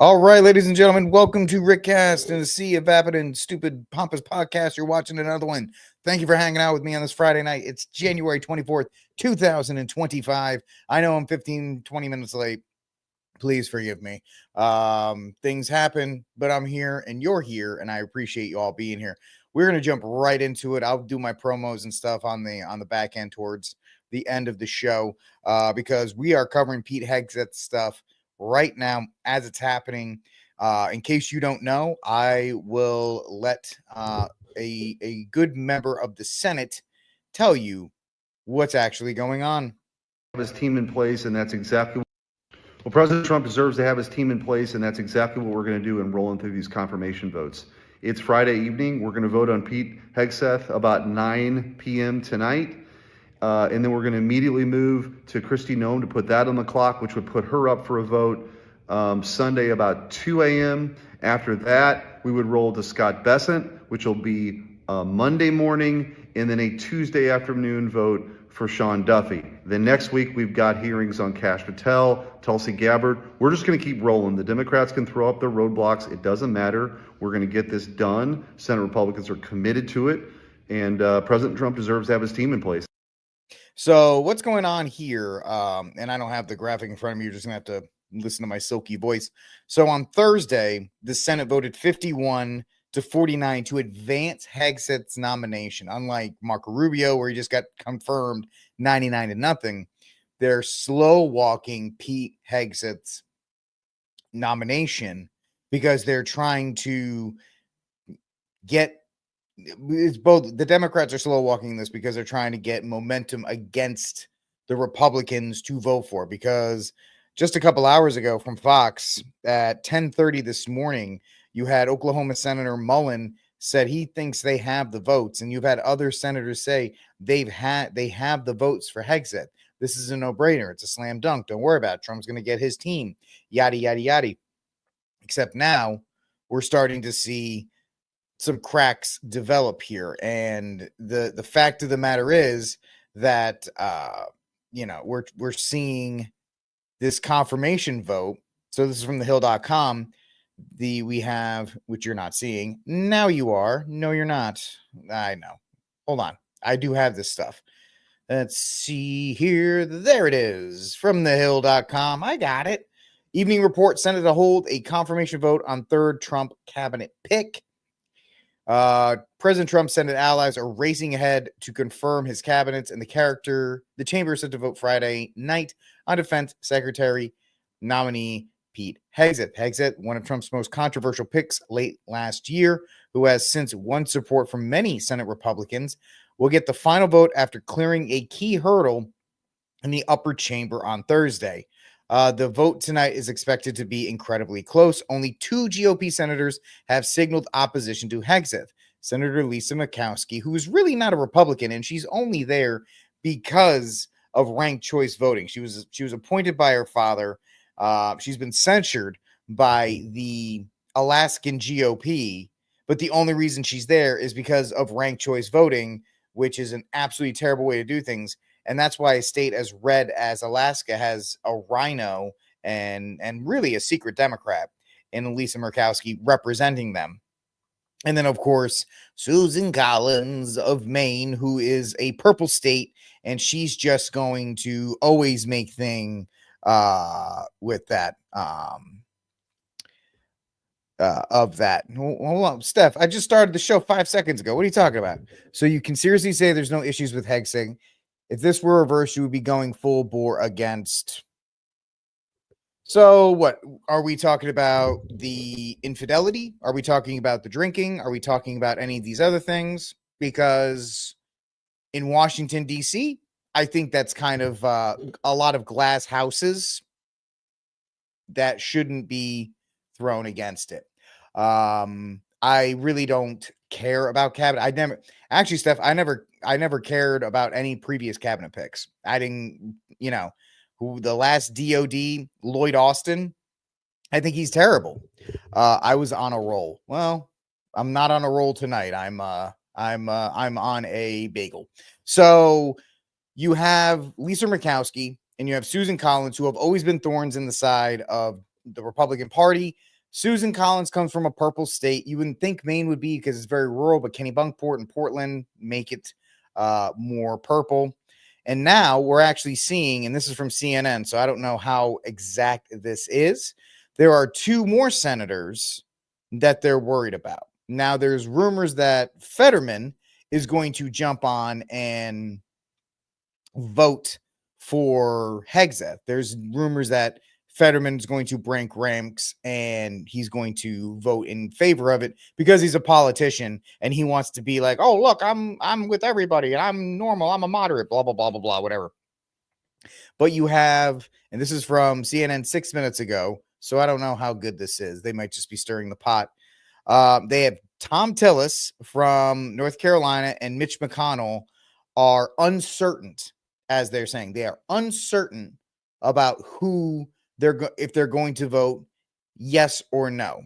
All right, ladies and gentlemen, welcome to RickCast and the sea of vapid and stupid pompous podcast. You're watching another one. Thank you for hanging out with me on this Friday night. It's January 24th, 2025. I know I'm 15, 20 minutes late. Please forgive me. Things happen, but I'm here and you're here, and I appreciate you all being here. We're going to jump right into it. I'll do my promos and stuff on the back end towards the end of the show because we are covering Pete Hegseth stuff right now as it's happening. In case you don't know, I will let a good member of the Senate tell you what's actually going on. His team in place, and that's exactly well, President Trump deserves to have his team in place, and that's exactly what we're going to do in rolling through these confirmation votes. It's Friday evening. We're going to vote on Pete Hegseth about 9 p.m. tonight. And then we're going to immediately move to Kristi Noem to put that on the clock, which would put her up for a vote Sunday about 2 a.m. After that, we would roll to Scott Bessent, which will be Monday morning, and then a Tuesday afternoon vote for Sean Duffy. Then next week, we've got hearings on Kash Patel, Tulsi Gabbard. We're just going to keep rolling. The Democrats can throw up their roadblocks. It doesn't matter. We're going to get this done. Senate Republicans are committed to it, and President Trump deserves to have his team in place. So what's going on here? And I don't have the graphic in front of me. You're just going to have to listen to my silky voice. So on Thursday, the Senate voted 51-49 to advance Hegseth's nomination. Unlike Marco Rubio, where he just got confirmed 99-0, they're slow walking Pete Hegseth's nomination because they're trying to get it's both. The Democrats are slow walking this because they're trying to get momentum against the Republicans to vote for, because just a couple hours ago from Fox at 10:30 this morning, you had Oklahoma Senator Mullen said he thinks they have the votes, and you've had other senators say they have the votes for Hegseth. This is a no-brainer. It's a slam dunk. Don't worry about it. Trump's going to get his team. Yada, yada, yada. Except now we're starting to see some cracks develop here. And the fact of the matter is that, we're seeing this confirmation vote. So this is from thehill.com. We have, which you're not seeing. Now you are. No, you're not. I know. Hold on. I do have this stuff. Let's see here. There it is from thehill.com. I got it. Evening report, Senate to hold a confirmation vote on third Trump cabinet pick. President Trump's Senate allies are racing ahead to confirm his cabinets, and the chamber is set to vote Friday night on Defense Secretary nominee Pete Hegseth. Hegseth, one of Trump's most controversial picks late last year, who has since won support from many Senate Republicans, will get the final vote after clearing a key hurdle in the upper chamber on Thursday. The vote tonight is expected to be incredibly close. Only two GOP senators have signaled opposition to Hegseth. Senator Lisa Murkowski, who is really not a Republican, and she's only there because of ranked choice voting. She was appointed by her father. She's been censured by the Alaskan GOP, but the only reason she's there is because of ranked choice voting, which is an absolutely terrible way to do things. And that's why a state as red as Alaska has a rhino and really a secret Democrat in Lisa Murkowski representing them. And then, of course, Susan Collins of Maine, who is a purple state, and she's just going to always make thing with that. Of that. Hold on, Steph. I just started the show 5 seconds ago. What are you talking about? So you can seriously say there's no issues with Hegseth? If this were reversed, you would be going full bore against. So what are we talking about? The infidelity? Are we talking about the drinking? Are we talking about any of these other things? Because in Washington, D.C., I think that's kind of a lot of glass houses that shouldn't be thrown against it. I really don't care about cabinet. Steph, I never cared about any previous cabinet picks. I didn't, who the last DOD, Lloyd Austin, I think he's terrible. I was on a roll. Well, I'm not on a roll tonight. I'm on a bagel. So you have Lisa Murkowski and you have Susan Collins, who have always been thorns in the side of the Republican Party. Susan Collins comes from a purple state. You wouldn't think Maine would be because it's very rural, but Kennebunkport and Portland make it more purple. And now we're actually seeing, and this is from CNN, so I don't know how exact this is. There are 2 more senators that they're worried about. Now, there's rumors that Fetterman is going to jump on and vote for Hegseth. There's rumors that Fetterman's going to break ranks and he's going to vote in favor of it because he's a politician and he wants to be like, oh, look, I'm with everybody and I'm normal, I'm a moderate, blah, blah, blah, blah, blah, whatever. But you have, and this is from CNN 6 minutes ago, so I don't know how good this is. They might just be stirring the pot. They have Tom Tillis from North Carolina and Mitch McConnell are uncertain, as they're saying. They are uncertain about who if they're going to vote yes or no.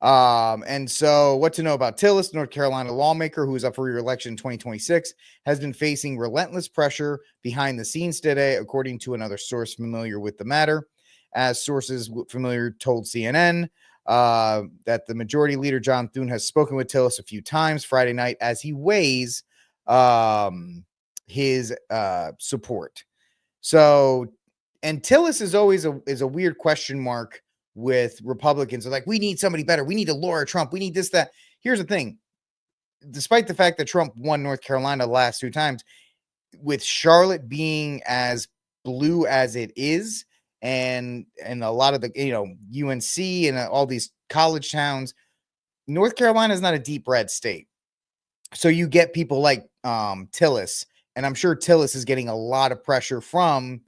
And so what to know about Tillis, North Carolina lawmaker who is up for re-election in 2026, has been facing relentless pressure behind the scenes today, according to another source familiar with the matter. As sources familiar told CNN, that the majority leader, John Thune, has spoken with Tillis a few times Friday night as he weighs his support. So, and Tillis is always a weird question mark with Republicans. They're like, we need somebody better. We need a Laura Trump. We need this, that. Here's the thing. Despite the fact that Trump won North Carolina the last 2 times, with Charlotte being as blue as it is, and a lot of the, UNC and all these college towns, North Carolina is not a deep red state. So you get people like Tillis, and I'm sure Tillis is getting a lot of pressure from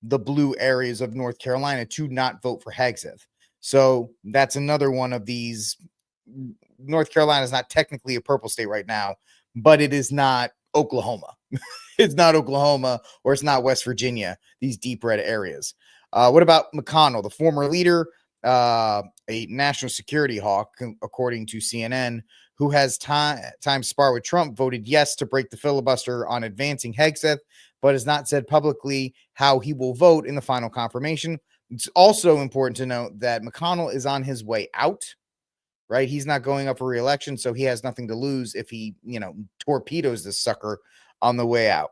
the blue areas of North Carolina to not vote for Hegseth. So that's another one of these. North Carolina is not technically a purple state right now, but it is not Oklahoma. It's not Oklahoma, or it's not West Virginia, these deep red areas. What about McConnell, the former leader, a national security hawk, according to CNN, who has time spar with Trump, voted yes to break the filibuster on advancing Hegseth, but has not said publicly how he will vote in the final confirmation. It's also important to note that McConnell is on his way out, right? He's not going up for re-election, so he has nothing to lose if he, torpedoes this sucker on the way out.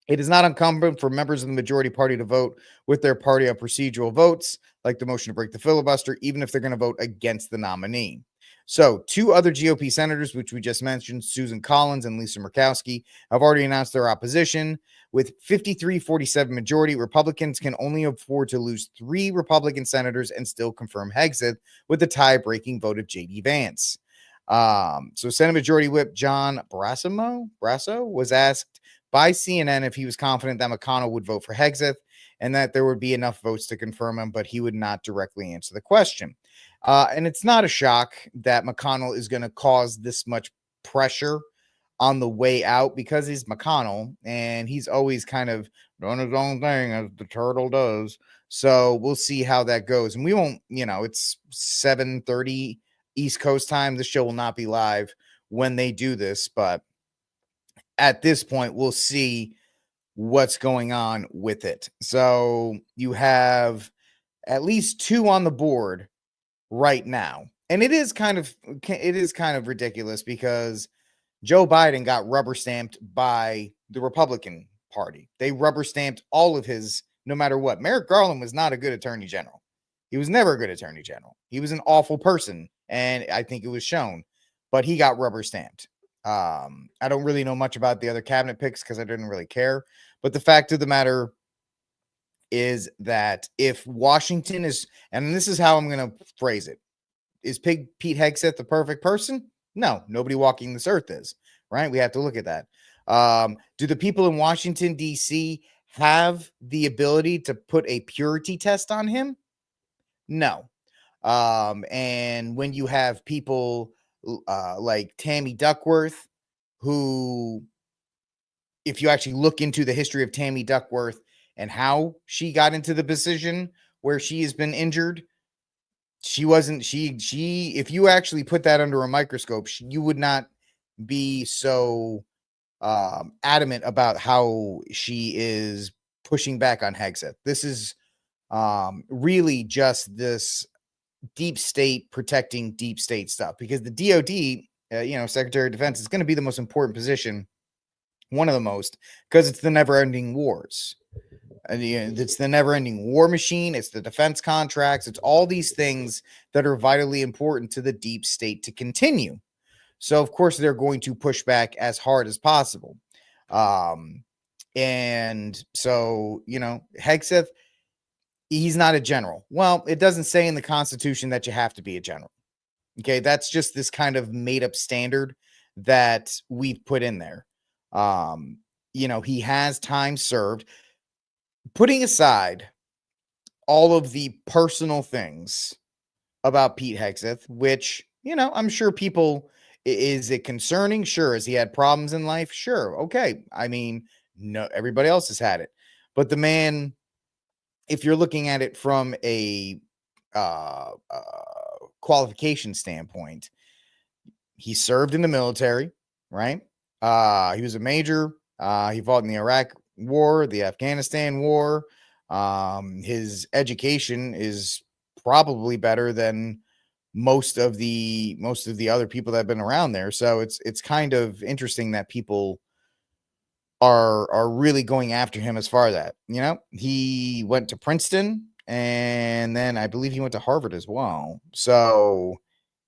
It is not incumbent for members of the majority party to vote with their party on procedural votes, like the motion to break the filibuster, even if they're going to vote against the nominee. So 2 other GOP senators, which we just mentioned, Susan Collins and Lisa Murkowski, have already announced their opposition. With 53-47 majority, Republicans can only afford to lose 3 Republican senators and still confirm Hegseth with the tie-breaking vote of J.D. Vance. So Senate Majority Whip John Brasso was asked by CNN if he was confident that McConnell would vote for Hegseth and that there would be enough votes to confirm him, but he would not directly answer the question. And it's not a shock that McConnell is going to cause this much pressure on the way out because he's McConnell and he's always kind of doing his own thing as the turtle does. So we'll see how that goes. And we won't, it's 7:30 East Coast time. The show will not be live when they do this, but at this point, we'll see what's going on with it. So you have at least 2 on the board right now. And it is kind of ridiculous because Joe Biden got rubber stamped by the Republican Party. They rubber stamped all of his, no matter what. Merrick Garland was not a good attorney general. He was never a good attorney general. He was an awful person, and I think it was shown, but he got rubber stamped. I don't really know much about the other cabinet picks because I didn't really care. But the fact of the matter is that if Washington is, and this is how I'm going to phrase it, is Pete Hegseth the perfect person? No, nobody walking this earth is, right? We have to look at that. Do the people in Washington, D.C. have the ability to put a purity test on him? No. And when you have people like Tammy Duckworth, who, if you actually look into the history of Tammy Duckworth and how she got into the position where she has been injured, if you actually put that under a microscope, you would not be so adamant about how she is pushing back on Hegseth. This is really just this deep state protecting deep state stuff, because the DOD, Secretary of Defense, is going to be the most important position, one of the most, because it's the never-ending wars. And it's the never-ending war machine. It's the defense contracts. It's all these things that are vitally important to the deep state to continue. So, of course, they're going to push back as hard as possible. And so, Hegseth, he's not a general. Well, it doesn't say in the Constitution that you have to be a general. Okay, that's just this kind of made-up standard that we've put in there. He has time served. Putting aside all of the personal things about Pete Hegseth, which, I'm sure people, is it concerning? Sure. Has he had problems in life? Sure. Okay. I mean, no, everybody else has had it. But the man, if you're looking at it from a qualification standpoint, he served in the military, right? He was a major. He fought in the Iraq War, the Afghanistan War. His education is probably better than most of the other people that have been around there. So it's kind of interesting that people are really going after him as far as that. He went to Princeton, and then I believe he went to Harvard as well. So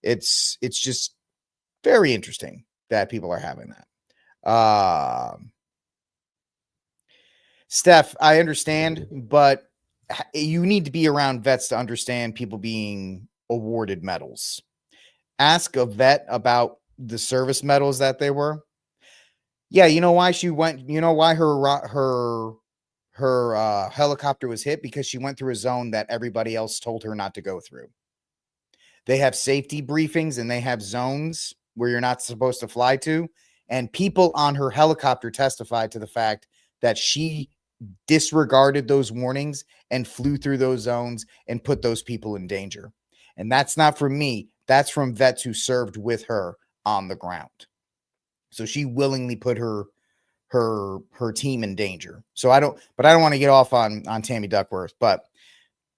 it's just very interesting that people are having that. Steph, I understand, but you need to be around vets to understand people being awarded medals. Ask a vet about the service medals that they were. Yeah, you know why she went? You know why her helicopter was hit? Because she went through a zone that everybody else told her not to go through. They have safety briefings and they have zones where you're not supposed to fly to. And people on her helicopter testified to the fact that she disregarded those warnings and flew through those zones and put those people in danger. And that's not from me. That's from vets who served with her on the ground. So she willingly put her team in danger. So I don't want to get off on Tammy Duckworth, but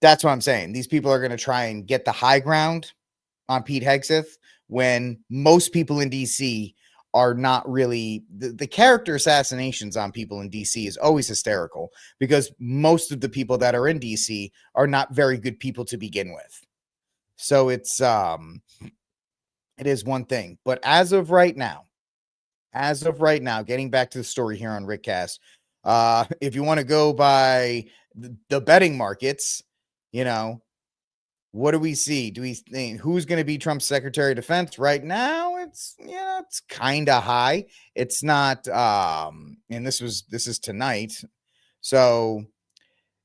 that's what I'm saying. These people are going to try and get the high ground on Pete Hegseth when most people in DC are not really. The character assassinations on people in DC is always hysterical because most of the people that are in DC are not very good people to begin with. So it is one thing. But as of right now, getting back to the story here on RickCast, if you want to go by the betting markets, what do we see? Do we think who's going to be Trump's Secretary of Defense right now? It's kind of high. It's not, and this is tonight. So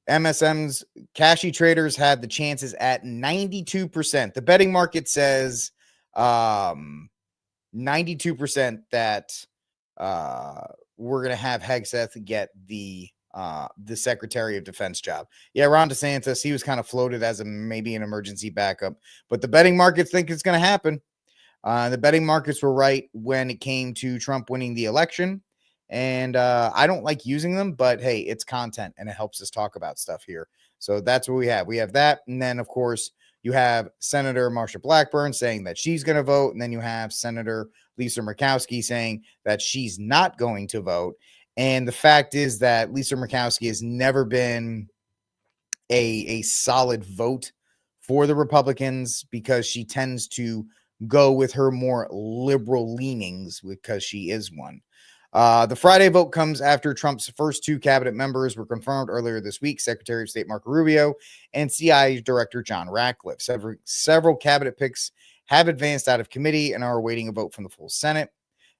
MSM's cashy traders had the chances at 92%. The betting market says 92% that we're going to have Hegseth get the Secretary of Defense job. Yeah, Ron DeSantis, he was kind of floated as maybe an emergency backup, but the betting markets think it's going to happen. The betting markets were right when it came to Trump winning the election. And I don't like using them, but hey, it's content and it helps us talk about stuff here. So that's what we have. We have that. And then, of course, you have Senator Marsha Blackburn saying that she's going to vote. And then you have Senator Lisa Murkowski saying that she's not going to vote. And the fact is that Lisa Murkowski has never been a solid vote for the Republicans because she tends to go with her more liberal leanings because she is one. The Friday vote comes after Trump's first two cabinet members were confirmed earlier this week, Secretary of State Marco Rubio and CIA Director John Ratcliffe. Several cabinet picks have advanced out of committee and are awaiting a vote from the full Senate.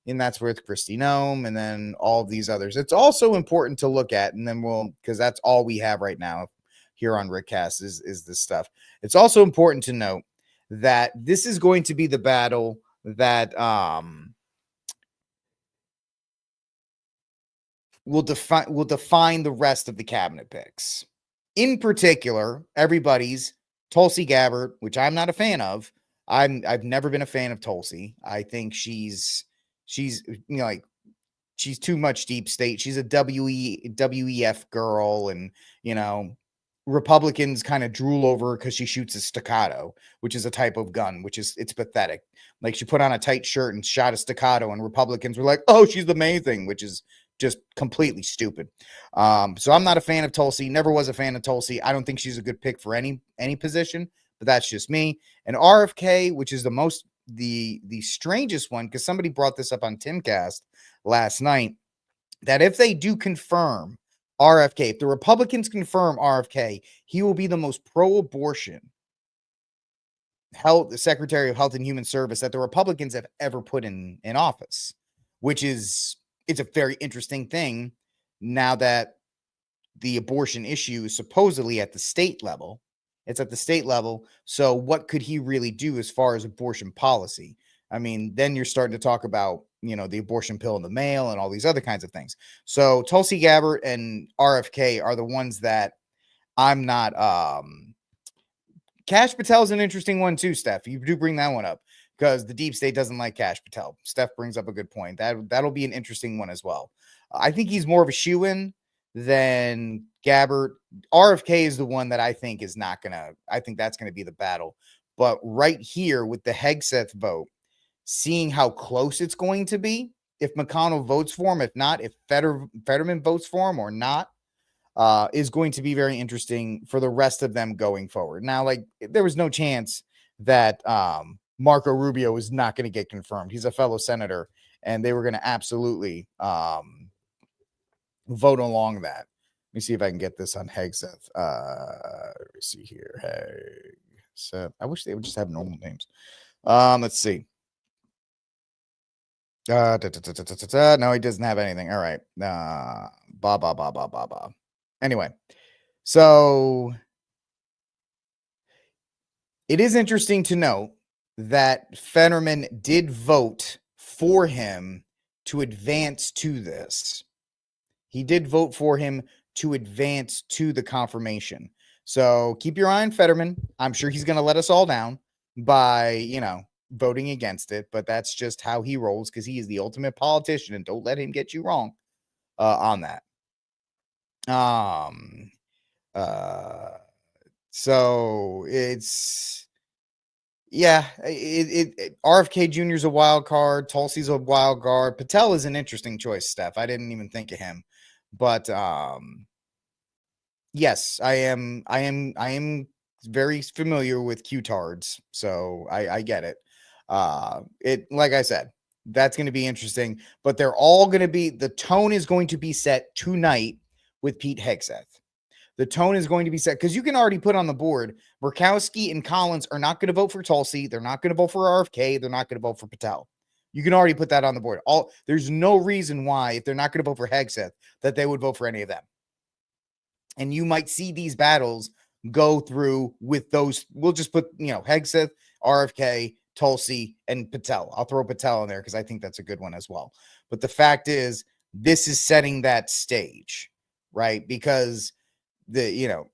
And that's with Kristi Noem and then all of these others. It's also important to look at, and then because that's all we have right now here on RickCast is this stuff. It's also important to note that this is going to be the battle that will define the rest of the cabinet picks. In particular, everybody's Tulsi Gabbard, which I'm not a fan of. I've never been a fan of Tulsi. I think she's too much deep state. She's a WEF girl, and Republicans kind of drool over because she shoots a staccato, which is a type of gun, it's pathetic. Like she put on a tight shirt and shot a staccato, and Republicans were like, "Oh, she's amazing," which is just completely stupid. So I'm not a fan of Tulsi. Never was a fan of Tulsi. I don't think she's a good pick for any position, but that's just me. And RFK, which is the strangest one, because somebody brought this up on Timcast last night, that if they do confirm RFK, if the Republicans confirm RFK, he will be the most pro-abortion the Secretary of Health and Human Service that the Republicans have ever put in office, which is, it's a very interesting thing now that the abortion issue is supposedly at the state level. It's at the state level. So what could he really do as far as abortion policy? I mean, then you're starting to talk about, the abortion pill in the mail and all these other kinds of things. So Tulsi Gabbard and RFK are the ones that I'm not, Kash Patel is an interesting one too, Steph. You do bring that one up because the deep state doesn't like Kash Patel. Steph brings up a good point. That'll be an interesting one as well. I think he's more of a shoo-in than Gabbard. RFK is the one that I think is not gonna. I think that's gonna be the battle. But right here with the Hegseth vote, seeing how close it's going to be, if McConnell votes for him, if not, if Fetterman votes for him or not, is going to be very interesting for the rest of them going forward. Now, like, there was no chance that Marco Rubio was not going to get confirmed. He's a fellow senator, and they were going to absolutely vote along that. Let me see if I can get this on Hegseth. Let me see here. Hegseth. I wish they would just have normal names. Let's see. No, he doesn't have anything. All right. Anyway, so it is interesting to note that Fetterman did vote for him to advance to this. He did vote for him to advance to the confirmation. So keep your eye on Fetterman. I'm sure he's going to let us all down by, voting against it, but that's just how he rolls because he is the ultimate politician, and don't let him get you wrong on that. So it's, RFK Jr. is a wild card. Tulsi's a wild card. Patel is an interesting choice, Steph. I didn't even think of him, but yes, I am very familiar with Q-tards, so I get it. Like I said, that's going to be interesting, but they're all going to be, the tone is going to be set tonight with Pete Hegseth. The tone is going to be set because you can already put on the board Murkowski and Collins are not going to vote for Tulsi. They're not going to vote for RFK. They're not going to vote for Patel. You can already put that on the board. There's no reason why, if they're not going to vote for Hegseth, that they would vote for any of them. And you might see these battles go through with those. We'll just put, Hegseth, RFK, Tulsi, and Patel. I'll throw Patel in there because I think that's a good one as well. But the fact is, this is setting that stage, right? Because they're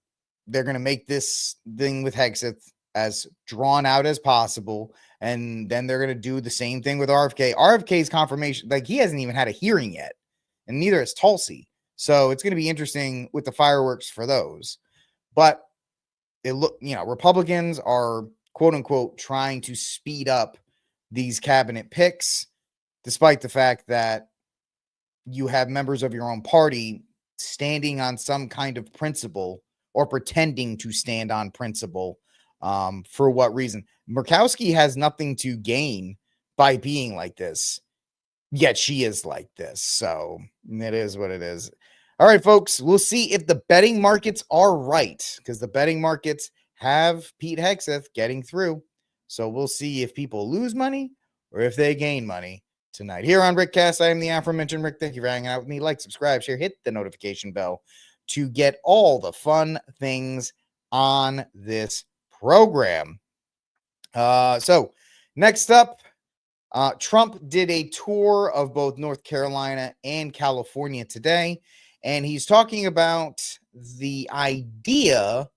going to make this thing with Hegseth as drawn out as possible. And then they're going to do the same thing with RFK. RFK's confirmation, like, he hasn't even had a hearing yet, and neither has Tulsi. So it's going to be interesting with the fireworks for those. But Republicans are, quote unquote, trying to speed up these cabinet picks, despite the fact that you have members of your own party standing on some kind of principle or pretending to stand on principle. For what reason? Murkowski has nothing to gain by being like this, yet she is like this. So it is what it is. All right, folks, we'll see if the betting markets are right, because the betting markets have Pete Hegseth getting through. So we'll see if people lose money or if they gain money tonight. Here on RickCast, I am the aforementioned Rick. Thank you for hanging out with me. Like, subscribe, share, hit the notification bell to get all the fun things on this program. So next up, Trump did a tour of both North Carolina and California today, and he's talking about the idea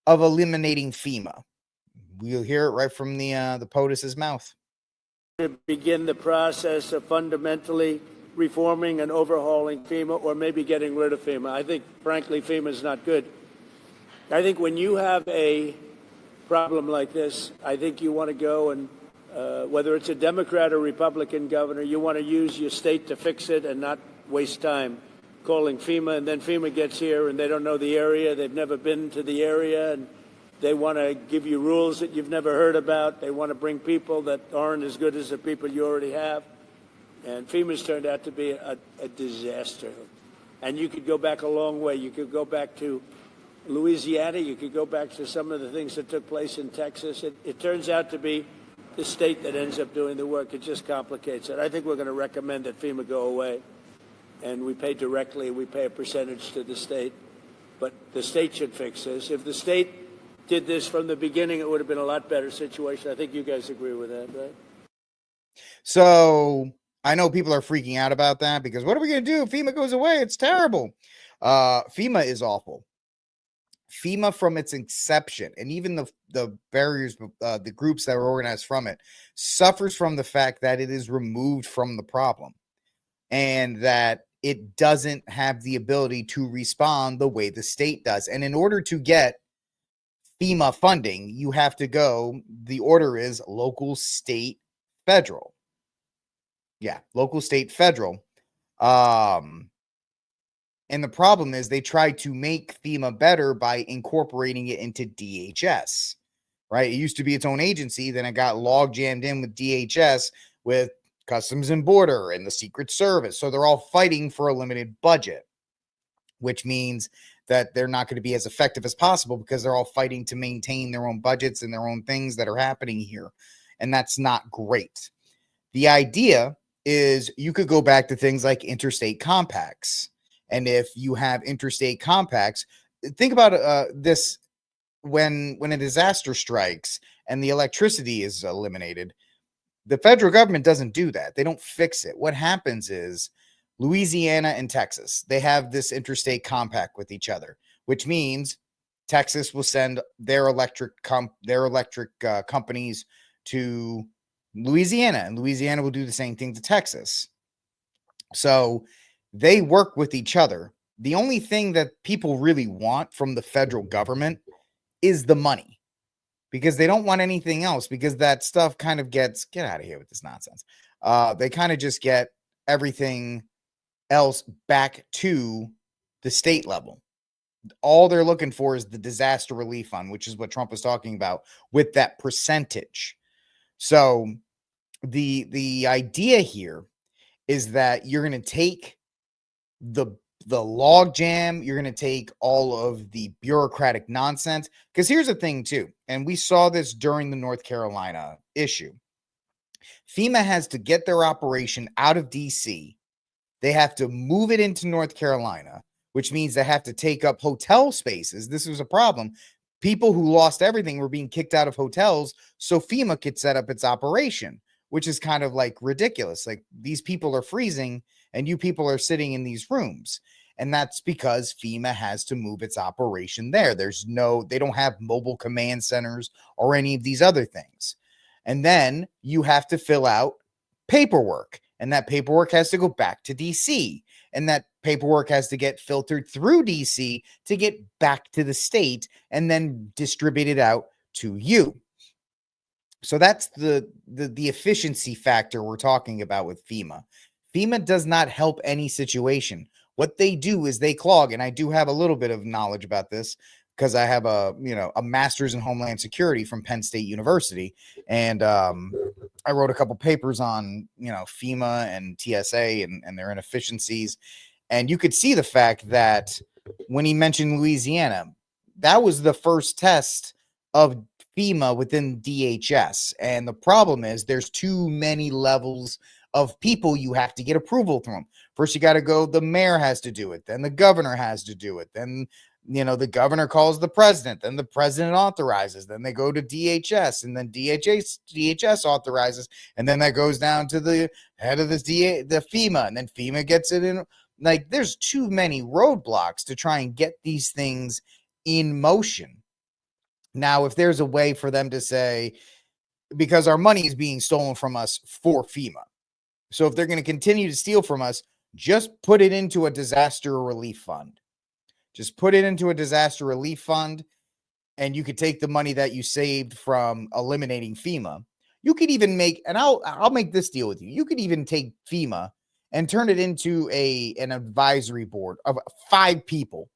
of eliminating FEMA. We'll hear it right from the POTUS's mouth. To begin the process of fundamentally reforming and overhauling FEMA, or maybe getting rid of FEMA. I think, frankly, FEMA is not good. I think when you have a problem like this, I think you want to go and, whether it's a Democrat or Republican governor, you want to use your state to fix it and not waste time calling FEMA. And then FEMA gets here and they don't know the area. They've never been to the area. And they want to give you rules that you've never heard about. They want to bring people that aren't as good as the people you already have. And FEMA's turned out to be a disaster. And you could go back a long way. You could go back to Louisiana. You could go back to some of the things that took place in Texas. It turns out to be the state that ends up doing the work. It just complicates it. I think we're going to recommend that FEMA go away. And we pay directly. We pay a percentage to the state. But the state should fix this. If the state did this from the beginning, it would have been a lot better situation. I think you guys agree with that, right? So I know people are freaking out about that because what are we going to do if FEMA goes away? It's terrible. FEMA is awful. FEMA from its inception, and even the barriers, the groups that were organized from it, suffers from the fact that it is removed from the problem and that it doesn't have the ability to respond the way the state does. And in order to get FEMA funding, you have to go, the order is local, state, federal. Yeah, local, state, federal. And the problem is they tried to make FEMA better by incorporating it into DHS, right? It used to be its own agency. Then it got log jammed in with DHS, with Customs and Border and the Secret Service. So they're all fighting for a limited budget, which means that they're not going to be as effective as possible because they're all fighting to maintain their own budgets and their own things that are happening here. And that's not great. The idea is you could go back to things like interstate compacts. And if you have interstate compacts, think about this when a disaster strikes and the electricity is eliminated, the federal government doesn't do that. They don't fix it. What happens is Louisiana and Texas, they have this interstate compact with each other, which means Texas will send their electric companies to Louisiana, and Louisiana will do the same thing to Texas. So they work with each other. The only thing that people really want from the federal government is the money, because they don't want anything else, because that stuff kind of gets, get out of here with this nonsense. They kind of just get everything else back to the state level. All they're looking for is the disaster relief fund, which is what Trump was talking about with that percentage. So the idea here is that you're going to take the log jam, you're going to take all of the bureaucratic nonsense, because here's the thing too, and we saw this during the North Carolina issue. FEMA has to get their operation out of DC. They have to move it into North Carolina, which means they have to take up hotel spaces. This was a problem. People who lost everything were being kicked out of hotels so FEMA could set up its operation, which is kind of like ridiculous. Like, these people are freezing and you people are sitting in these rooms. And that's because FEMA has to move its operation there. They don't have mobile command centers or any of these other things. And then you have to fill out paperwork, and that paperwork has to go back to DC, and that paperwork has to get filtered through DC to get back to the state and then distributed out to you. So that's the efficiency factor we're talking about with FEMA. FEMA does not help any situation. What they do is they clog, and I do have a little bit of knowledge about this because I have a master's in Homeland Security from Penn State University, and I wrote a couple papers on FEMA and TSA and their inefficiencies, and you could see the fact that when he mentioned Louisiana, that was the first test of FEMA within DHS, and the problem is there's too many levels of people you have to get approval from. First, you got to go, the mayor has to do it, then the governor has to do it, then the governor calls the president, then the president authorizes, then they go to DHS, and then DHS authorizes, and then that goes down to the head of the FEMA, and then FEMA gets it in. Like, there's too many roadblocks to try and get these things in motion. Now, if there's a way for them to say, because our money is being stolen from us for FEMA, so if they're going to continue to steal from us, just put it into a disaster relief fund. Just put it into a disaster relief fund, and you could take the money that you saved from eliminating FEMA. You could even make, and I'll make this deal with you. You could even take FEMA and turn it into an advisory board of 5 people,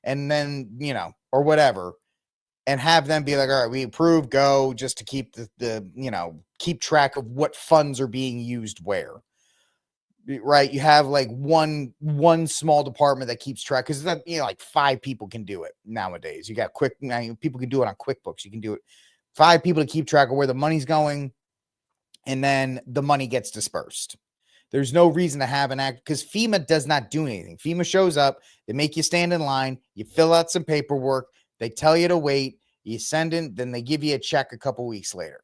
and then, or whatever, and have them be like, all right, we approve, go, just to keep the keep track of what funds are being used where. Right, you have like one small department that keeps track, because that like 5 people can do it nowadays. You got people can do it on QuickBooks. You can do it 5 people to keep track of where the money's going, and then the money gets dispersed. There's no reason to have an act, because FEMA does not do anything. FEMA shows up, they make you stand in line, you fill out some paperwork, they tell you to wait, you send in, then they give you a check a couple weeks later.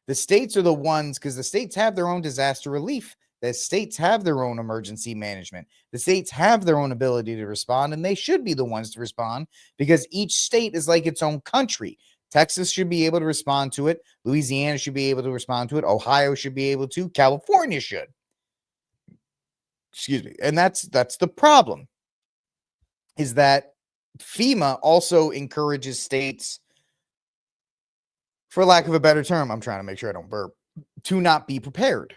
The states are the ones, because the states have their own disaster relief. The states have their own emergency management. The states have their own ability to respond, and they should be the ones to respond, because each state is like its own country. Texas should be able to respond to it. Louisiana should be able to respond to it. Ohio should be able to. California should. Excuse me. And that's the problem, is that FEMA also encourages states, for lack of a better term, I'm trying to make sure I don't burp, to not be prepared.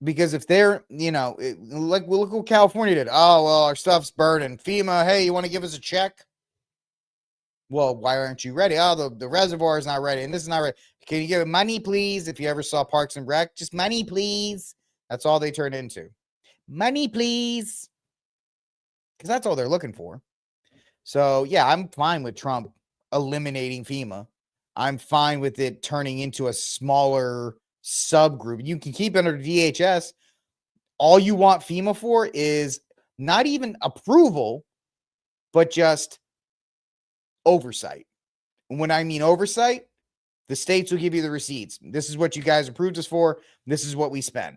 Because if they're, like, look what California did. Oh, well, our stuff's burning. FEMA, hey, you want to give us a check? Well, why aren't you ready? Oh, the reservoir is not ready, and this is not ready. Can you give it money, please? If you ever saw Parks and Rec, just money, please. That's all they turn into. Money, please. Because that's all they're looking for. So, yeah, I'm fine with Trump eliminating FEMA. I'm fine with it turning into a smaller subgroup. You can keep it under DHS. All you want FEMA for is not even approval, but just oversight. And when I mean oversight, the states will give you the receipts. This is what you guys approved us for. This is what we spent.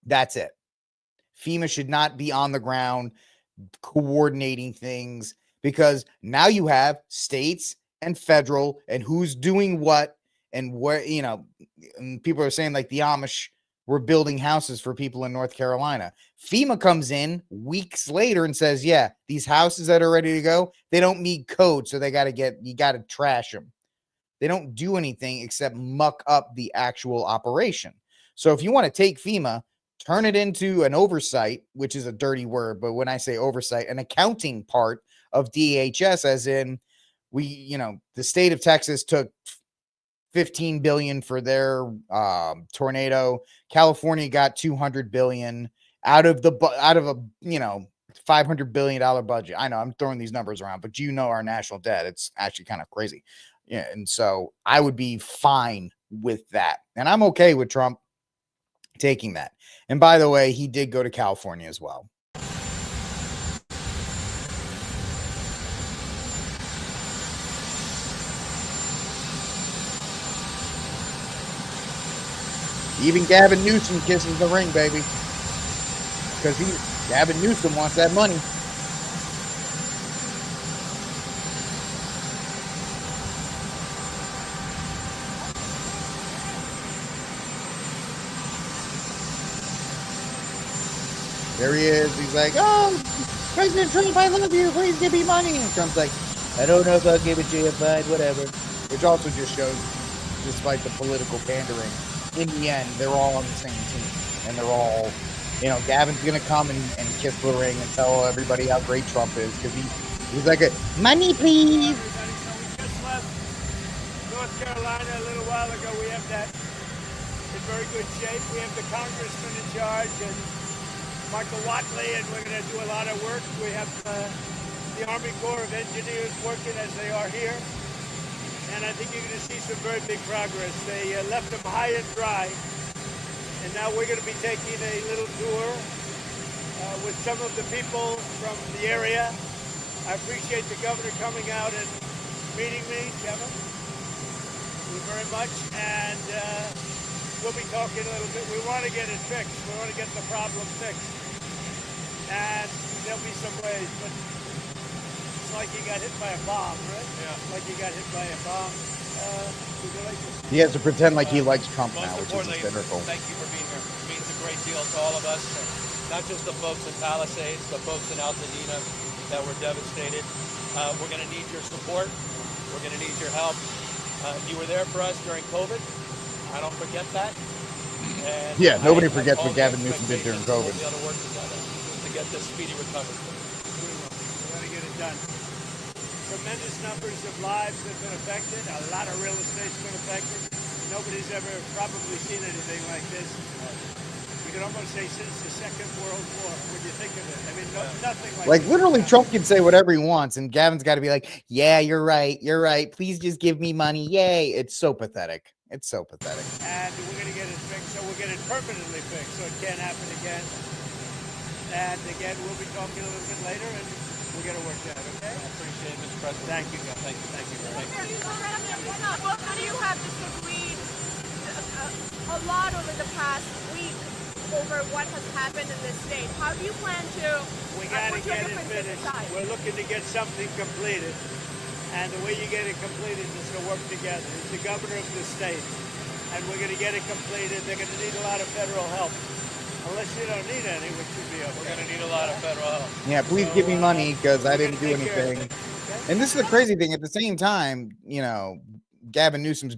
That's it. FEMA should not be on the ground coordinating things, because now you have states and federal and who's doing what and where, and people are saying like the Amish were building houses for people in North Carolina. FEMA comes in weeks later and says, yeah, these houses that are ready to go, they don't meet code. So you got to trash them. They don't do anything except muck up the actual operation. So if you want to take FEMA, turn it into an oversight, which is a dirty word, but when I say oversight, an accounting part of DHS, as in the state of Texas took $15 billion for their tornado. California got $200 billion out of a $500 billion budget. I know I'm throwing these numbers around, but our national debt, it's actually kind of crazy. Yeah, and so I would be fine with that, and I'm okay with Trump taking that. And by the way, he did go to California as well. Even Gavin Newsom kisses the ring, baby. Because Gavin Newsom wants that money. There he is. He's like, oh, President Trump, I love you. Please give me money. And Trump's like, I don't know if I'll give it to you, fine, whatever. Which also just shows, despite the political pandering, in the end, they're all on the same team. And they're all, Gavin's going to come and kiss the ring and tell everybody how great Trump is. Because he's like, money, please. We just left North Carolina a little while ago. We have that in very good shape. We have the congressman in charge and Michael Watley, and we're going to do a lot of work. We have the Army Corps of Engineers working as they are here. And I think you're going to see some very big progress. They left them high and dry. And now we're going to be taking a little tour with some of the people from the area. I appreciate the governor coming out and meeting me, Kevin. Thank you very much. And we'll be talking a little bit. We want to get it fixed. We want to get the problem fixed. And there'll be some ways, but it's like you got hit by a bomb, right? Yeah. Like you got hit by a bomb. He has to pretend like he likes Trump now, which is hysterical. Thank you for being here. It means a great deal to all of us. Not just the folks in Palisades, the folks in Altadena that were devastated. We're going to need your support. We're going to need your help. You were there for us during COVID. I don't forget that. And Yeah, nobody I forgets call what the Gavin Newsom did during expectation COVID. We'll be able to work together to get this speedy recovery. We're going to get it done. Tremendous numbers of lives have been affected. A lot of real estate's been affected. Nobody's ever probably seen anything like this. You can almost say since the Second World War, when you think of it. I mean, nothing like this Literally, has Trump happened. can say whatever he wants, and Gavin's got to be like, "Yeah, you're right. You're right. Please just give me money. Yay!" It's so pathetic. It's so pathetic. And we're going to get it fixed, so we'll get it permanently fixed, so it can't happen again. And again, we'll be talking a little bit later, and we'll get it worked out, okay? I appreciate it, Mr. President. Thank you, guys. Thank you. Thank you. Thank you. How do you have disagreed a lot over the past week over what has happened in this state? How do you plan to We got to put your get it differences finished. aside? We're looking to get something completed. And the way you get it completed is to work together. It's the governor of the state. And we're going to get it completed. They're going to need a lot of federal help. Unless you don't need any, which should be okay. We're going to need a lot of federal help. Yeah, please So, give me money because I we're didn't gonna do take care of anything. it, okay? And this is the crazy thing. At the same time, Gavin Newsom's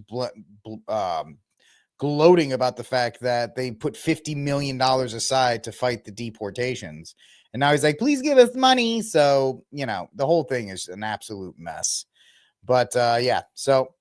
gloating about the fact that they put $50 million aside to fight the deportations. And now he's like, please give us money. So, the whole thing is an absolute mess. But yeah, so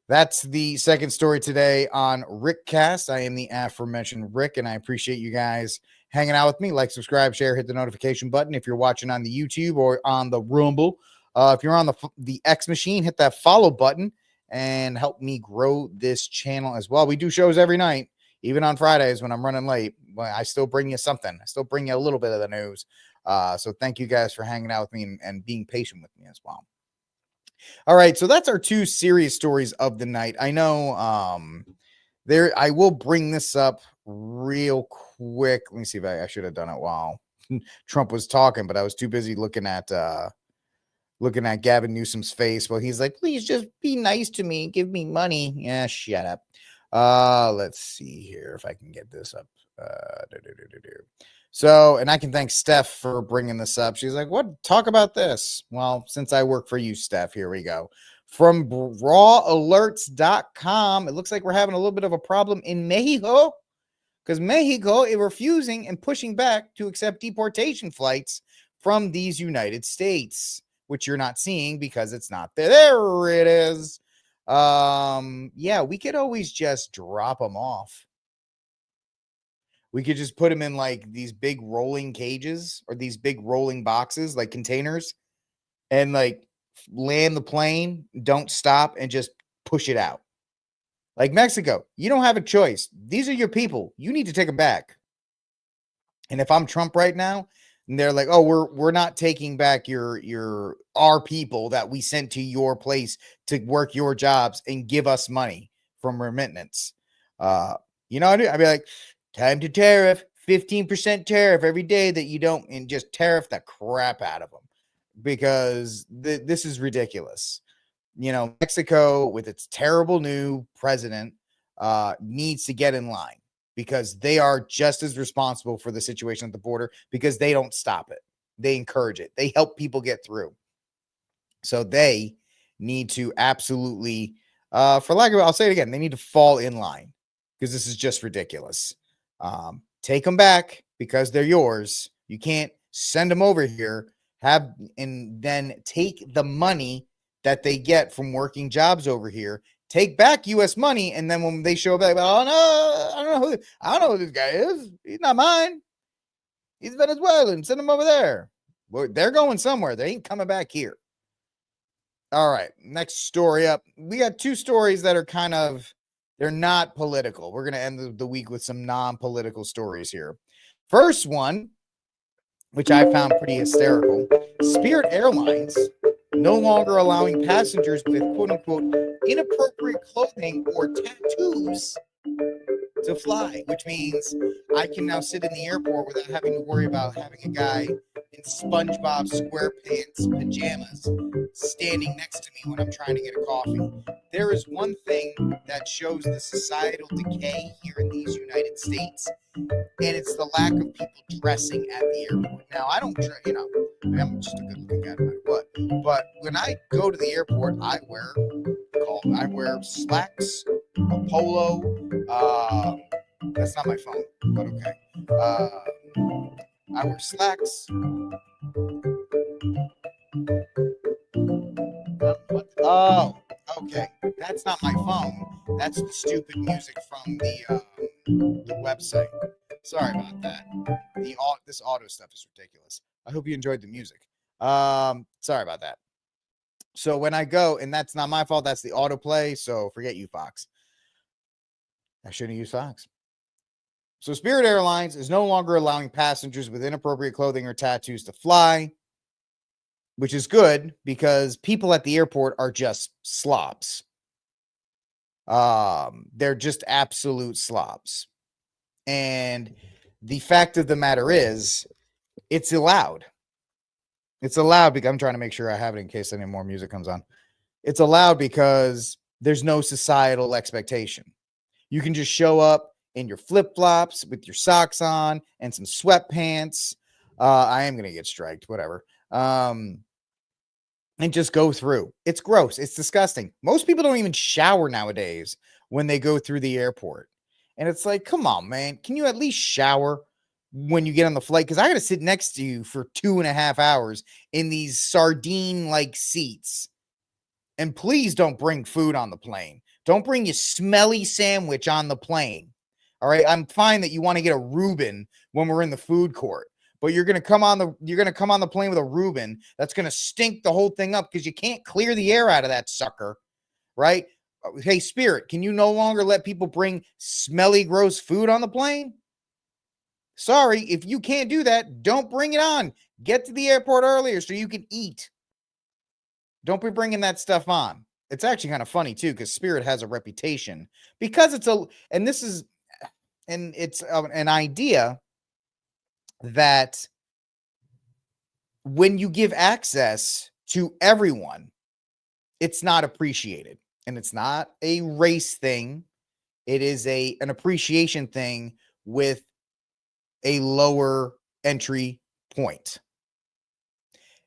that's the second story today on RickCast. I am the aforementioned Rick, and I appreciate you guys hanging out with me. Like, subscribe, share, hit the notification button if you're watching on the YouTube or on the Rumble. If you're on the X machine, hit that follow button and help me grow this channel as well. We do shows every night, even on Fridays when I'm running late. But I still bring you something. I still bring you a little bit of the news. So thank you guys for hanging out with me and being patient with me as well. All right, so that's our two serious stories of the night. I know I will bring this up real quick. Let me see if I should have done it while Trump was talking, but I was too busy looking at Gavin Newsom's face. Well, he's like, please just be nice to me, give me money. Yeah, shut up. Let's see here if I can get this up. So, and I can thank Steph for bringing this up. She's like, what? Talk about this. Well, since I work for you, Steph, here we go. From rawalerts.com, it looks like we're having a little bit of a problem in Mexico because Mexico is refusing and pushing back to accept deportation flights from these United States, which you're not seeing because it's not there. There it is. Yeah, we could always just drop them off. We could just put them in like these big rolling cages or these big rolling boxes, like containers, and like land the plane, don't stop, and just push it out. Like Mexico, you don't have a choice. These are your people. You need to take them back. And if I'm Trump right now, and they're like, oh, we're not taking back our people that we sent to your place to work your jobs and give us money from remittance. I'd be like, time to tariff, 15% tariff every day that you don't, and just tariff the crap out of them because this is ridiculous. Mexico with its terrible new president needs to get in line because they are just as responsible for the situation at the border because they don't stop it. They encourage it. They help people get through. So they need to absolutely, for lack of, I'll say it again, they need to fall in line because this is just ridiculous. Take them back because they're yours. You can't send them over here, and then take the money that they get from working jobs over here, take back U.S. money, and then when they show back, oh no, I don't know who this guy is. He's not mine. He's Venezuelan. Send him over there. Well, they're going somewhere. They ain't coming back here. All right, next story up. We got two stories that are they're not political. We're going to end the week with some non-political stories here. First one, which I found pretty hysterical. Spirit Airlines no longer allowing passengers with quote-unquote inappropriate clothing or tattoos to fly, which means I can now sit in the airport without having to worry about having a guy in SpongeBob SquarePants pajamas standing next to me when I'm trying to get a coffee. There is one thing that shows the societal decay here in these United States, and it's the lack of people dressing at the airport. Now, I don't, I'm just a good-looking guy no matter what. But when I go to the airport, I wear slacks, a polo. That's not my phone, but okay. I wear slacks. Oh, okay. That's not my phone. That's the stupid music from the website. Sorry about that. This auto stuff is ridiculous. I hope you enjoyed the music. Sorry about that. So when I go, and that's not my fault, that's the autoplay. So forget you, Fox. I shouldn't use Fox. So Spirit Airlines is no longer allowing passengers with inappropriate clothing or tattoos to fly, which is good because people at the airport are just slobs. They're just absolute slobs. And the fact of the matter is, it's allowed. It's allowed because I'm trying to make sure I have it in case any more music comes on. It's allowed because there's no societal expectation. You can just show up in your flip-flops with your socks on and some sweatpants. I am going to get striked, whatever. And just go through. It's gross. It's disgusting. Most people don't even shower nowadays when they go through the airport. And it's like, come on, man. Can you at least shower when you get on the flight? Because I got to sit next to you for 2.5 hours in these sardine-like seats. And please don't bring food on the plane. Don't bring your smelly sandwich on the plane. All right. I'm fine that you want to get a Reuben when we're in the food court, but you're going to come on the plane with a Reuben that's going to stink the whole thing up because you can't clear the air out of that sucker. Right? Hey, Spirit, can you no longer let people bring smelly, gross food on the plane? Sorry, if you can't do that, don't bring it on. Get to the airport earlier so you can eat. Don't be bringing that stuff on. It's actually kind of funny too, because Spirit has a reputation because it's an idea that when you give access to everyone, it's not appreciated, and it's not a race thing. It is an appreciation thing with a lower entry point,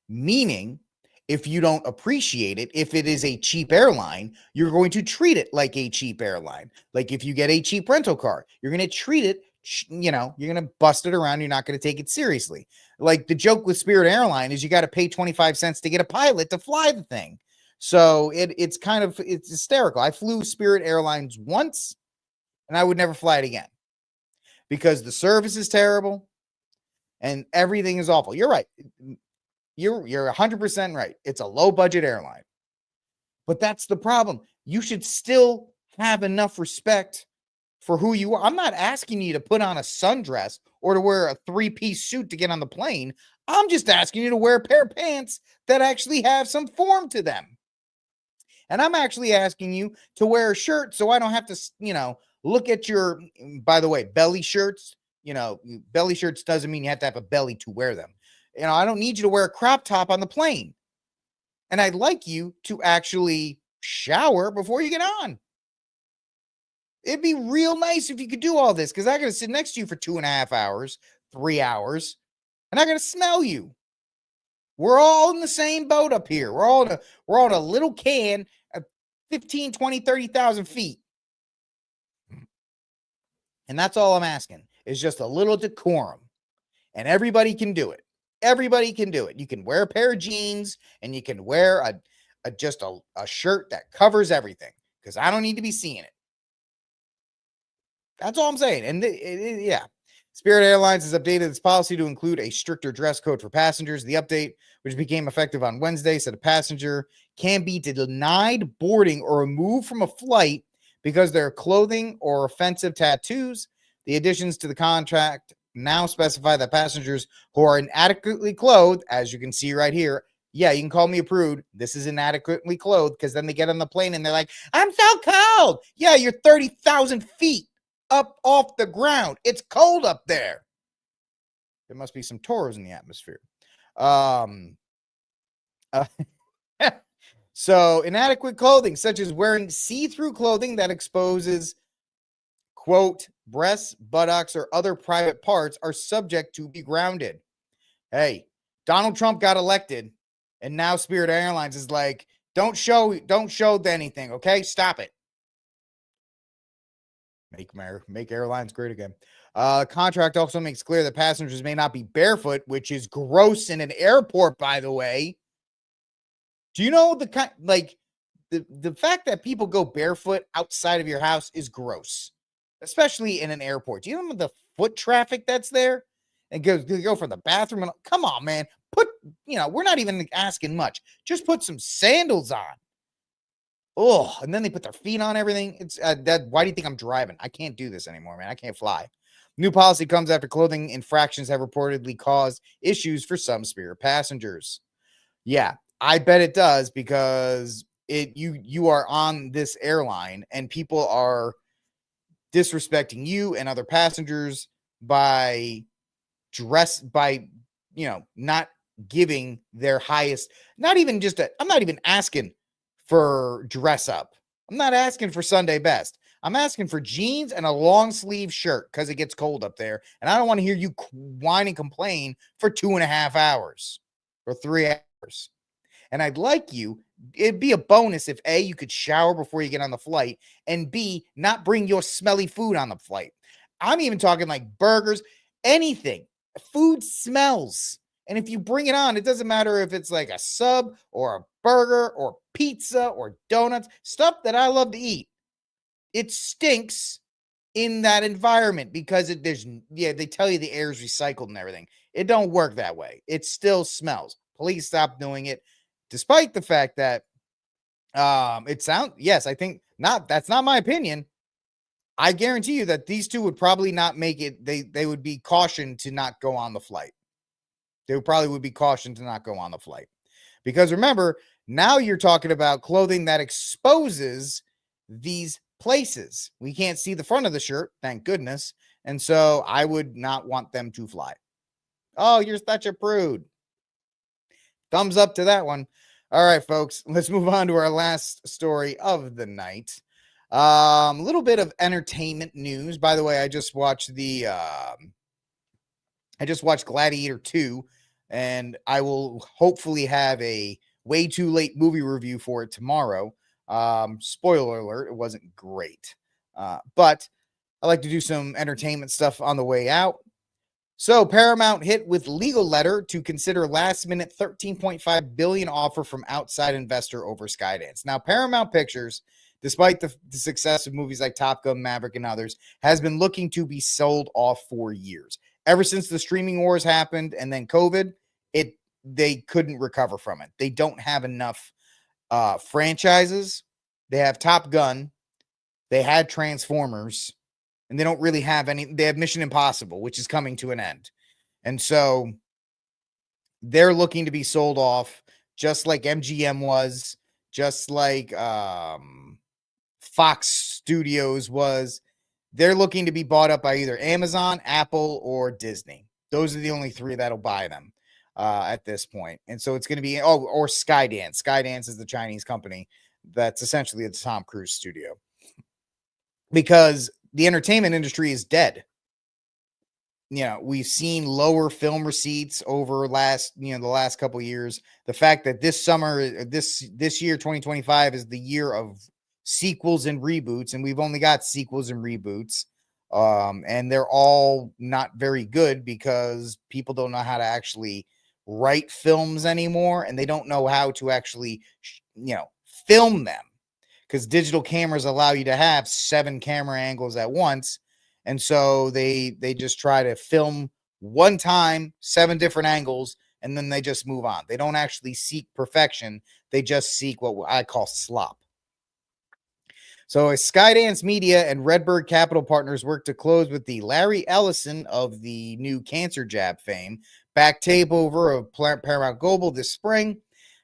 meaning if you don't appreciate it, if it is a cheap airline, you're going to treat it like a cheap airline. Like if you get a cheap rental car, you're going to treat it, you're going to bust it around. You're not going to take it seriously. Like the joke with Spirit Airline is you got to pay 25 cents to get a pilot to fly the thing. So it's hysterical. I flew Spirit Airlines once and I would never fly it again because the service is terrible and everything is awful. You're right. You're 100% right. It's a low budget airline. But that's the problem. You should still have enough respect for who you are. I'm not asking you to put on a sundress or to wear a 3-piece suit to get on the plane. I'm just asking you to wear a pair of pants that actually have some form to them. And I'm actually asking you to wear a shirt so I don't have to, look at your, by the way, belly shirts. Belly shirts doesn't mean you have to have a belly to wear them. I don't need you to wear a crop top on the plane. And I'd like you to actually shower before you get on. It'd be real nice if you could do all this because I got to sit next to you for 2.5 hours, 3 hours, and I got to smell you. We're all in the same boat up here. We're all in a little can at 15, 20, 30,000 feet. And that's all I'm asking is just a little decorum. And everybody can do it. Everybody can do it. You can wear a pair of jeans and you can wear a shirt that covers everything because I don't need to be seeing it. That's all I'm saying. And yeah, Spirit Airlines has updated its policy to include a stricter dress code for passengers. The update, which became effective on Wednesday, said a passenger can be denied boarding or removed from a flight because their clothing or offensive tattoos. The additions to the contract now specify that passengers who are inadequately clothed, as you can see right here, yeah, you can call me a prude. This is inadequately clothed because then they get on the plane and they're like, I'm so cold. Yeah, you're 30,000 feet up off the ground. It's cold up there. There must be some toros in the atmosphere. So inadequate clothing, such as wearing see-through clothing that exposes, quote, breasts, buttocks, or other private parts are subject to be grounded. Hey, Donald Trump got elected, and now Spirit Airlines is like, don't show anything, okay? Stop it. Make airlines great again. Contract also makes clear that passengers may not be barefoot, which is gross in an airport, by the way. Do you know the fact that people go barefoot outside of your house is gross, especially in an airport. Do you know the foot traffic that's there? And go from the bathroom and come on, man. We're not even asking much. Just put some sandals on. Oh, and then they put their feet on everything. It's why do you think I'm driving? I can't do this anymore, man. I can't fly. New policy comes after clothing infractions have reportedly caused issues for some Spirit passengers. Yeah, I bet it does, because you are on this airline and people are disrespecting you and other passengers by not giving their highest, I'm not even asking for dress up. I'm not asking for Sunday best. I'm asking for jeans and a long sleeve shirt because it gets cold up there. And I don't want to hear you whine and complain for 2.5 hours or 3 hours. And it'd be a bonus if A, you could shower before you get on the flight, and B, not bring your smelly food on the flight. I'm even talking like burgers, anything. Food smells. And if you bring it on, it doesn't matter if it's like a sub or a burger or pizza or donuts, stuff that I love to eat. It stinks in that environment because they tell you the air is recycled and everything. It don't work that way. It still smells. Please stop doing it. Despite the fact that I think that's not my opinion. I guarantee you that these two would probably not make it. They would be cautioned to not go on the flight. They would be cautioned to not go on the flight. Because remember, now you're talking about clothing that exposes these places. We can't see the front of the shirt, thank goodness. And so I would not want them to fly. Oh, you're such a prude. Thumbs up to that one. All right, folks, let's move on to our last story of the night. A little bit of entertainment news. By the way, I just watched Gladiator 2, and I will hopefully have a way too late movie review for it tomorrow. Spoiler alert, it wasn't great. But I like to do some entertainment stuff on the way out. So Paramount hit with legal letter to consider last minute $13.5 billion offer from outside investor over Skydance. Now, Paramount Pictures, despite the success of movies like Top Gun, Maverick, and others, has been looking to be sold off for years. Ever since the streaming wars happened and then COVID, they couldn't recover from it. They don't have enough franchises. They have Top Gun. They had Transformers. And they don't really have any. They have Mission Impossible, which is coming to an end. And so they're looking to be sold off, just like MGM was, just like Fox Studios was. They're looking to be bought up by either Amazon, Apple, or Disney. Those are the only three that'll buy them at this point. And so it's going to be, or Skydance. Skydance is the Chinese company that's essentially the Tom Cruise studio. Because the entertainment industry is dead. We've seen lower film receipts over the last couple of years. The fact that this summer, this year, 2025 is the year of sequels and reboots, and we've only got sequels and reboots. And they're all not very good because people don't know how to actually write films anymore, and they don't know how to actually, film them. Because digital cameras allow you to have 7 camera angles at once. And so they just try to film one time, 7 different angles, and then they just move on. They don't actually seek perfection. They just seek what I call slop. So Skydance Media and Redbird Capital Partners work to close with the Larry Ellison of the new cancer jab fame back takeover of Paramount Global this spring.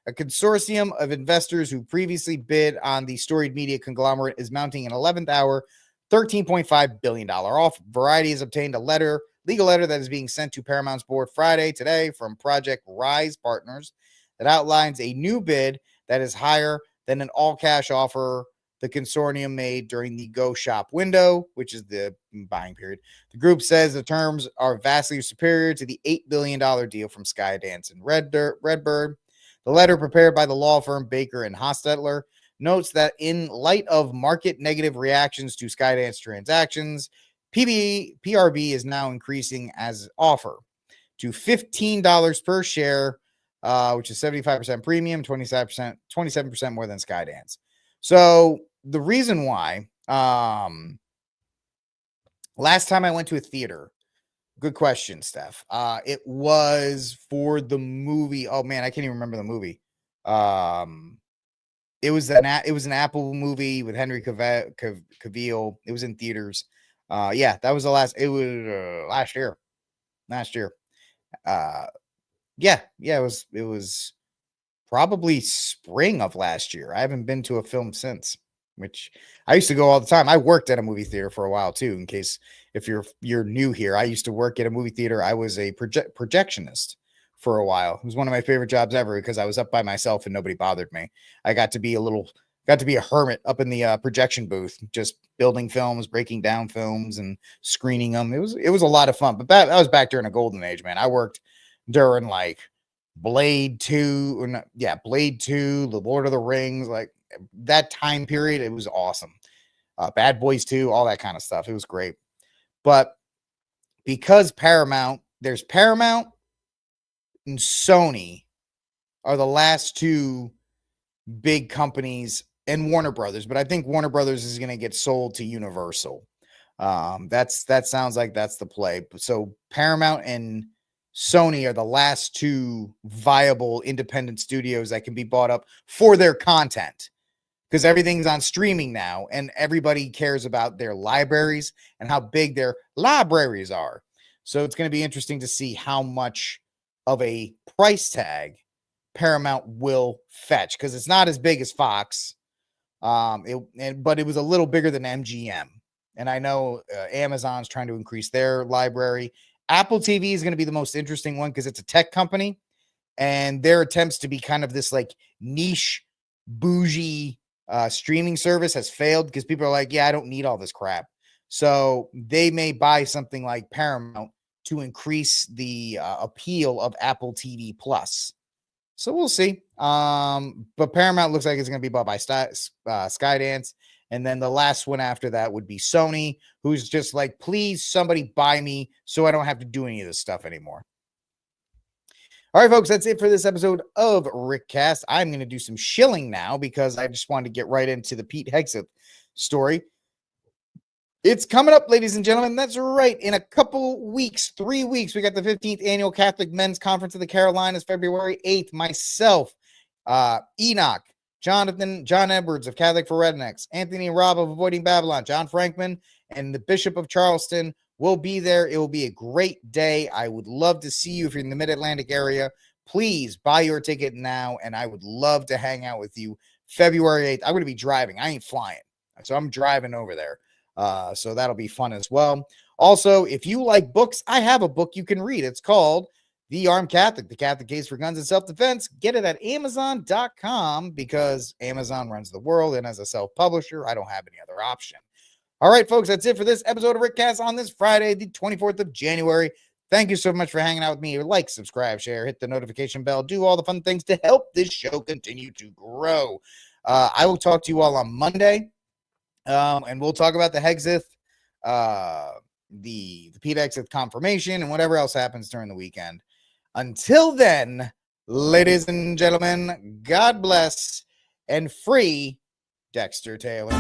A consortium of investors who previously bid on the storied media conglomerate is mounting an 11th hour, $13.5 billion offer. Variety has obtained a legal letter that is being sent to Paramount's board today from Project Rise Partners that outlines a new bid that is higher than an all-cash offer the consortium made during the go shop window, which is the buying period. The group says the terms are vastly superior to the $8 billion deal from Skydance and Redbird. The letter prepared by the law firm Baker and Hostetler notes that in light of market negative reactions to Skydance transactions, PRB is now increasing as offer to $15 per share, which is 75% premium, 27% more than Skydance. So the reason why, last time I went to a theater, good question, Steph. It was for the movie. Oh man, I can't even remember the movie. It was an Apple movie with Henry Cavill. It was in theaters. Yeah, that was the last. It was last year. Yeah, it was probably spring of last year. I haven't been to a film since, which I used to go all the time. I worked at a movie theater for a while too. In case if you're new here, I used to work at a movie theater. I was a projectionist for a while. It was one of my favorite jobs ever because I was up by myself and nobody bothered me. I got to be a hermit up in the projection booth, just building films, breaking down films, and screening them. It was a lot of fun. But that was back during a golden age, man. I worked during like Blade 2, The Lord of the Rings, like that time period. It was awesome. Bad Boys 2, all that kind of stuff. It was great. But because there's Paramount and Sony are the last two big companies, and Warner Brothers, but I think Warner Brothers is going to get sold to Universal. That sounds like that's the play. So Paramount and Sony are the last two viable independent studios that can be bought up for their content, because everything's on streaming now and everybody cares about their libraries and how big their libraries are. So it's going to be interesting to see how much of a price tag Paramount will fetch, because it's not as big as Fox, but it was a little bigger than MGM. And I know Amazon's trying to increase their library. Apple TV is going to be the most interesting one because it's a tech company, and their attempts to be kind of this like niche, bougie streaming service has failed because people are like, yeah, I don't need all this crap. So they may buy something like Paramount to increase the appeal of Apple TV Plus. So we'll see. But Paramount looks like it's going to be bought by Skydance. And then the last one after that would be Sony, who's just like, please, somebody buy me so I don't have to do any of this stuff anymore. All right, folks, that's it for this episode of RickCast. I'm going to do some shilling now because I just wanted to get right into the Pete Hegseth story. It's coming up, ladies and gentlemen. That's right. In a couple weeks, 3 weeks, we got the 15th Annual Catholic Men's Conference of the Carolinas, February 8th. Myself, Enoch, John Edwards of Catholic for Rednecks, Anthony and Rob of Avoiding Babylon, John Frankman, and the Bishop of Charleston will be there. It will be a great day. I would love to see you if you're in the Mid-Atlantic area. Please buy your ticket now, and I would love to hang out with you February 8th. I'm going to be driving. I ain't flying, so I'm driving over there. So that'll be fun as well. Also, if you like books, I have a book you can read. It's called The Armed Catholic, The Catholic Case for Guns and Self-Defense. Get it at Amazon.com because Amazon runs the world, and as a self-publisher, I don't have any other option. All right, folks, that's it for this episode of RickCast on this Friday, the 24th of January. Thank you so much for hanging out with me. Like, subscribe, share, hit the notification bell, do all the fun things to help this show continue to grow. I will talk to you all on Monday. And we'll talk about the Hegseth, the Pete Hegseth confirmation and whatever else happens during the weekend. Until then, ladies and gentlemen, God bless and free Dexter Taylor.